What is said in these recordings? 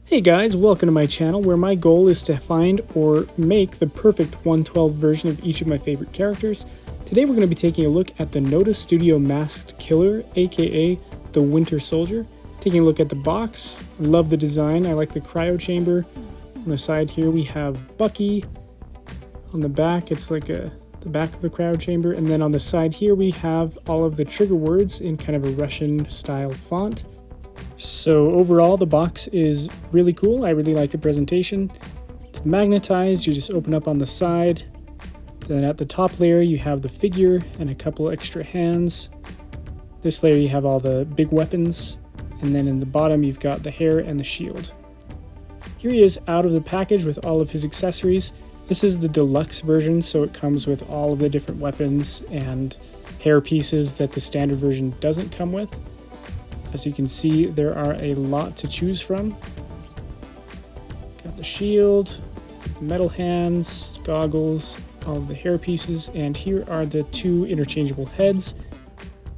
Hey guys, welcome to my channel where my goal is to find or make the perfect 1/12 version of each of my favorite characters. Today we're going to be taking a look at the Nota Studio Masked Killer, aka the Winter Soldier. Taking a look at the box, I love the design, I like the cryo chamber. On the side here we have Bucky. On the back it's like the back of the cryo chamber, and then on the side here we have all of the trigger words in kind of a Russian style font. So overall the box is really cool. I really like the presentation. It's magnetized, you just open up on the side. Then at the top layer you have the figure and a couple extra hands. This layer you have all the big weapons, and then in the bottom you've got the hair and the shield. Here he is out of the package with all of his accessories. This is the deluxe version, so it comes with all of the different weapons and hair pieces that the standard version doesn't come with. As you can see, there are a lot to choose from. Got the shield, metal hands, goggles, all of the hair pieces, and here are the two interchangeable heads.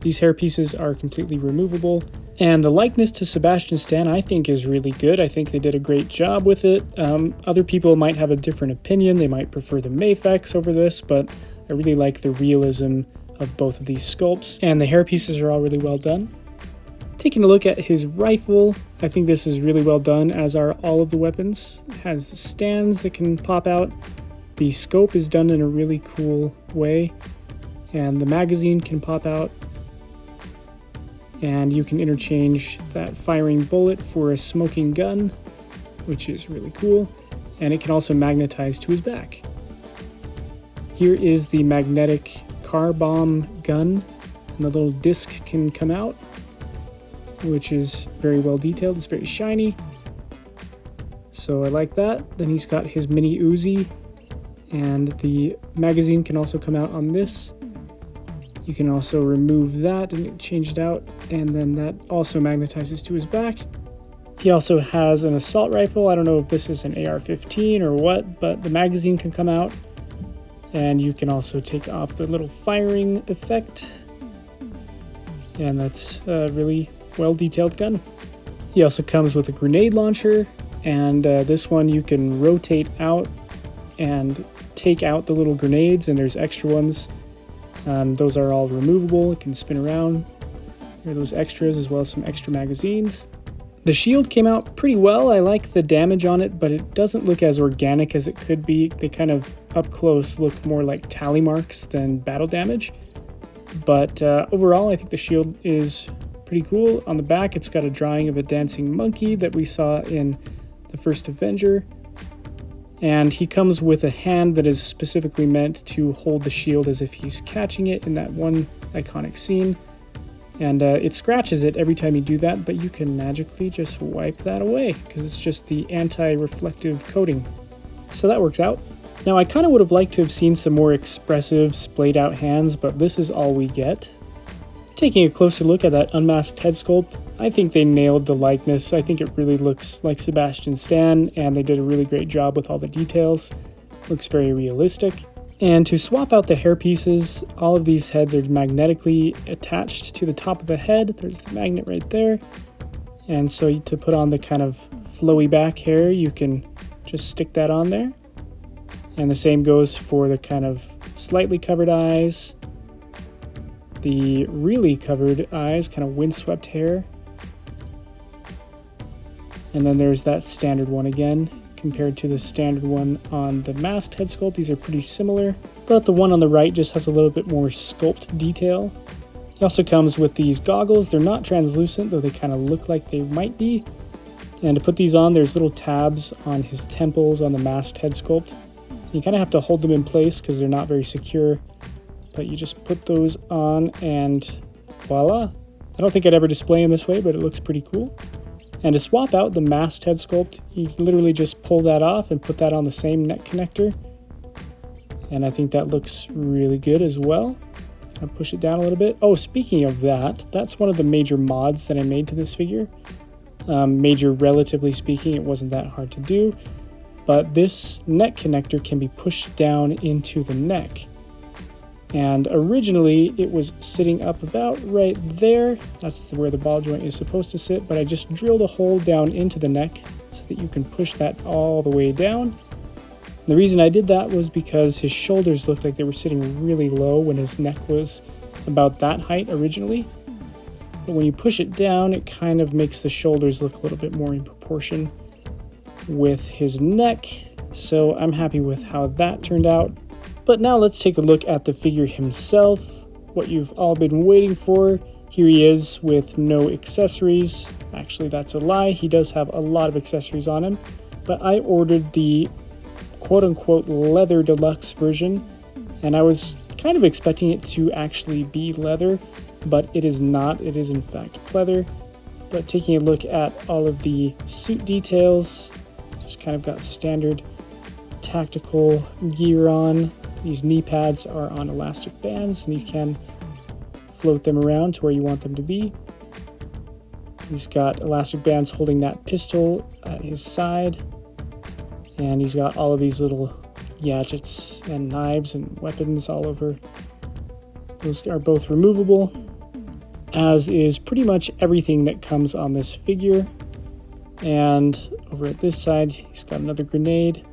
These hair pieces are completely removable, and the likeness to Sebastian Stan I think is really good. I think they did a great job with it. Other people might have a different opinion. They might prefer the Mafex over this, but I really like the realism of both of these sculpts, and the hair pieces are all really well done. Taking a look at his rifle, I think this is really well done, as are all of the weapons. It has stands that can pop out. The scope is done in a really cool way, and the magazine can pop out. And you can interchange that firing bullet for a smoking gun, which is really cool. And it can also magnetize to his back. Here is the magnetic car bomb gun, and the little disc can come out, which is very well detailed. It's very shiny, so I like that. Then he's got his mini Uzi, and the magazine can also come out on this. You can also remove that and change it out, and then that also magnetizes to his back. He also has an assault rifle. I don't know if this is an AR-15 or what, but the magazine can come out, and you can also take off the little firing effect, and that's really well-detailed gun. He also comes with a grenade launcher, and this one you can rotate out and take out the little grenades, and there's extra ones. Those are all removable. It can spin around. There are those extras as well as some extra magazines. The shield came out pretty well. I like the damage on it, but it doesn't look as organic as it could be. They kind of up close look more like tally marks than battle damage. But overall I think the shield is pretty cool. On the back it's got a drawing of a dancing monkey that we saw in the first Avenger, and he comes with a hand that is specifically meant to hold the shield as if he's catching it in that one iconic scene, and it scratches it every time you do that, but you can magically just wipe that away because it's just the anti-reflective coating, so that works out. Now I kind of would have liked to have seen some more expressive splayed out hands, but this is all we get. Taking a closer look at that unmasked head sculpt, I think they nailed the likeness. I think it really looks like Sebastian Stan, and they did a really great job with all the details. Looks very realistic. And to swap out the hair pieces, all of these heads are magnetically attached to the top of the head. There's the magnet right there. And so to put on the kind of flowy back hair, you can just stick that on there. And the same goes for the kind of slightly covered eyes, the really covered eyes, kind of windswept hair. And then there's that standard one again, compared to the standard one on the masked head sculpt. These are pretty similar, but the one on the right just has a little bit more sculpt detail. He also comes with these goggles. They're not translucent, though they kind of look like they might be. And to put these on, there's little tabs on his temples on the masked head sculpt. You kind of have to hold them in place because they're not very secure. But you just put those on and voila. I don't think I'd ever display them this way, but it looks pretty cool. And to swap out the masked head sculpt, you literally just pull that off and put that on the same neck connector. And I think that looks really good as well. I'll push it down a little bit. Oh, speaking of that, that's one of the major mods that I made to this figure. Major, relatively speaking, it wasn't that hard to do. But this neck connector can be pushed down into the neck. And originally it was sitting up about right there. That's where the ball joint is supposed to sit, but I just drilled a hole down into the neck so that you can push that all the way down. The reason I did that was because his shoulders looked like they were sitting really low when his neck was about that height originally. But when you push it down, it kind of makes the shoulders look a little bit more in proportion with his neck. So I'm happy with how that turned out. But now let's take a look at the figure himself, what you've all been waiting for. Here he is with no accessories. Actually, that's a lie. He does have a lot of accessories on him, but I ordered the quote-unquote leather deluxe version, and I was kind of expecting it to actually be leather, but it is not. It is in fact pleather. But taking a look at all of the suit details, just kind of got standard tactical gear on. These knee pads are on elastic bands, and you can float them around to where you want them to be. He's got elastic bands holding that pistol at his side, and he's got all of these little gadgets and knives and weapons all over. Those are both removable, as is pretty much everything that comes on this figure. And over at this side, he's got another grenade,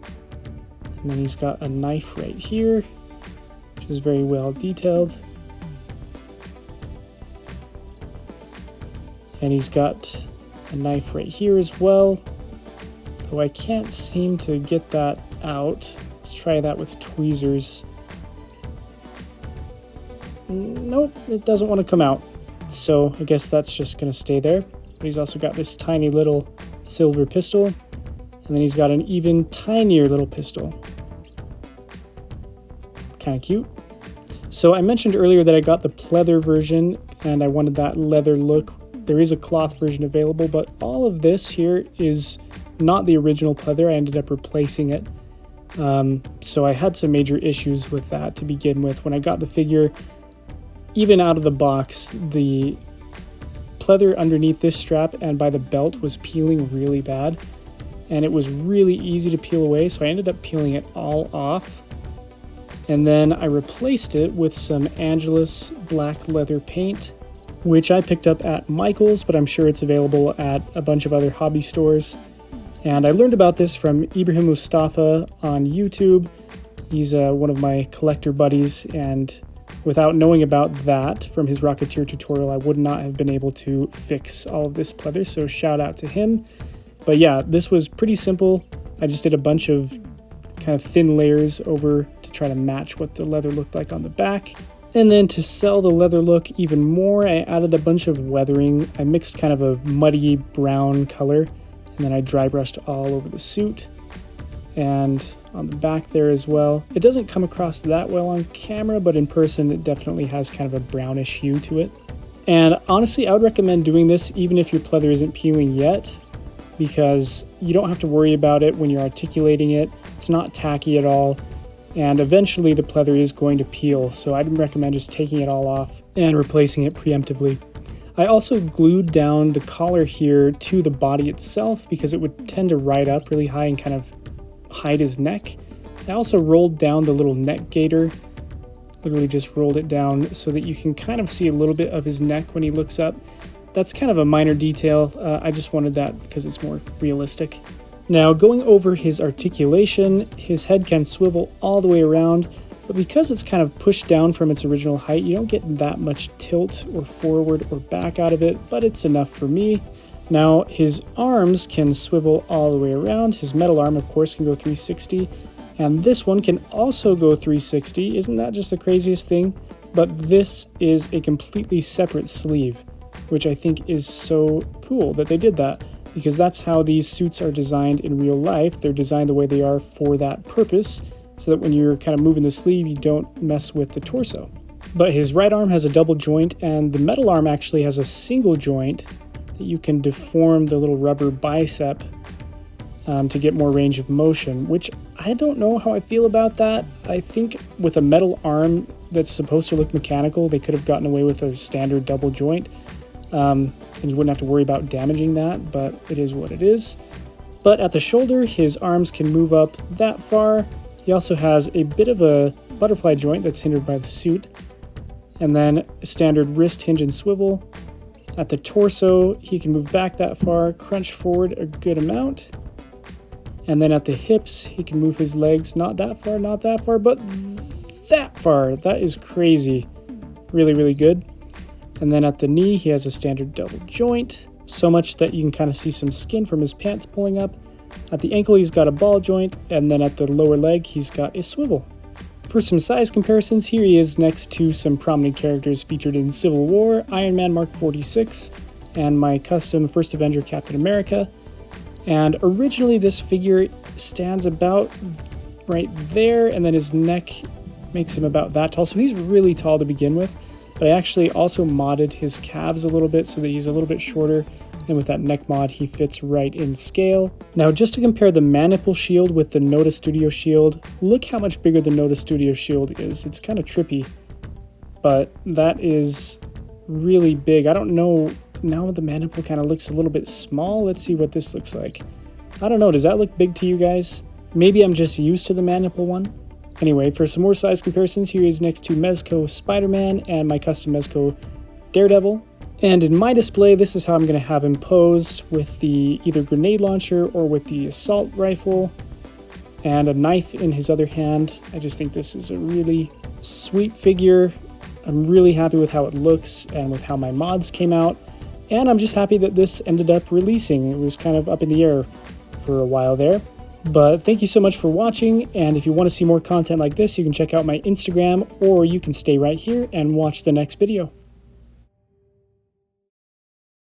and then he's got a knife right here, which is very well detailed. And he's got a knife right here as well, though I can't seem to get that out. Let's try that with tweezers. Nope, it doesn't want to come out. So I guess that's just going to stay there. But he's also got this tiny little silver pistol, and then he's got an even tinier little pistol. Kind of cute. So I mentioned earlier that I got the pleather version, and I wanted that leather look. There is a cloth version available, but all of this here is not the original pleather. I ended up replacing it. So I had some major issues with that to begin with. When I got the figure, even out of the box, the pleather underneath this strap and by the belt was peeling really bad, and it was really easy to peel away, so I ended up peeling it all off. And then I replaced it with some Angelus Black Leather paint, which I picked up at Michael's, but I'm sure it's available at a bunch of other hobby stores. And I learned about this from Ibrahim Mustafa on YouTube. He's one of my collector buddies, and without knowing about that from his Rocketeer tutorial, I would not have been able to fix all of this pleather, so shout out to him. But yeah, this was pretty simple. I just did a bunch of kind of thin layers over to try to match what the leather looked like on the back. And then to sell the leather look even more, I added a bunch of weathering. I mixed kind of a muddy brown color, and then I dry brushed all over the suit and on the back there as well. It doesn't come across that well on camera, but in person it definitely has kind of a brownish hue to it. And honestly, I would recommend doing this even if your pleather isn't peeling yet, because you don't have to worry about it when you're articulating it. It's not tacky at all. And eventually the pleather is going to peel, so I'd recommend just taking it all off and replacing it preemptively. I also glued down the collar here to the body itself because it would tend to ride up really high and kind of hide his neck. I also rolled down the little neck gaiter, literally just rolled it down so that you can kind of see a little bit of his neck when he looks up. That's kind of a minor detail. I just wanted that because it's more realistic. Now, going over his articulation, his head can swivel all the way around, but because it's kind of pushed down from its original height, you don't get that much tilt or forward or back out of it, but it's enough for me. Now, his arms can swivel all the way around. His metal arm, of course, can go 360, and this one can also go 360. Isn't that just the craziest thing? But this is a completely separate sleeve, which I think is so cool that they did that, because that's how these suits are designed in real life. They're designed the way they are for that purpose, so that when you're kind of moving the sleeve, you don't mess with the torso. But his right arm has a double joint, and the metal arm actually has a single joint that you can deform the little rubber bicep to get more range of motion, which I don't know how I feel about that. I think with a metal arm that's supposed to look mechanical, they could have gotten away with a standard double joint. And you wouldn't have to worry about damaging that, but it is what it is. But at the shoulder, his arms can move up that far. He also has a bit of a butterfly joint that's hindered by the suit, and then a standard wrist hinge and swivel. At the torso, he can move back that far, crunch forward a good amount, And then at the hips, he can move his legs not that far, but that far. That is crazy. Really, really good. And then at the knee, he has a standard double joint, so much that you can kind of see some skin from his pants pulling up. At the ankle, he's got a ball joint, and then at the lower leg, he's got a swivel. For some size comparisons, here he is next to some prominent characters featured in Civil War, Iron Man Mark 46, and my custom First Avenger Captain America. And originally this figure stands about right there, and then his neck makes him about that tall, so he's really tall to begin with. But I actually also modded his calves a little bit so that he's a little bit shorter, and with that neck mod he fits right in scale. Now just to compare the Manipple shield with the Nota Studio shield, look how much bigger the Nota Studio shield is. It's kind of trippy, but that is really big. I don't know, now the Manipple kind of looks a little bit small. Let's see what this looks like. I don't know, does that look big to you guys? Maybe I'm just used to the Manipple one. Anyway, for some more size comparisons, here he is next to Mezco Spider-Man and my custom Mezco Daredevil. And in my display, this is how I'm going to have him posed, with the either grenade launcher or with the assault rifle and a knife in his other hand. I just think this is a really sweet figure. I'm really happy with how it looks and with how my mods came out. And I'm just happy that this ended up releasing. It was kind of up in the air for a while there. But thank you so much for watching, and if you want to see more content like this, you can check out my Instagram, or you can stay right here and watch the next video.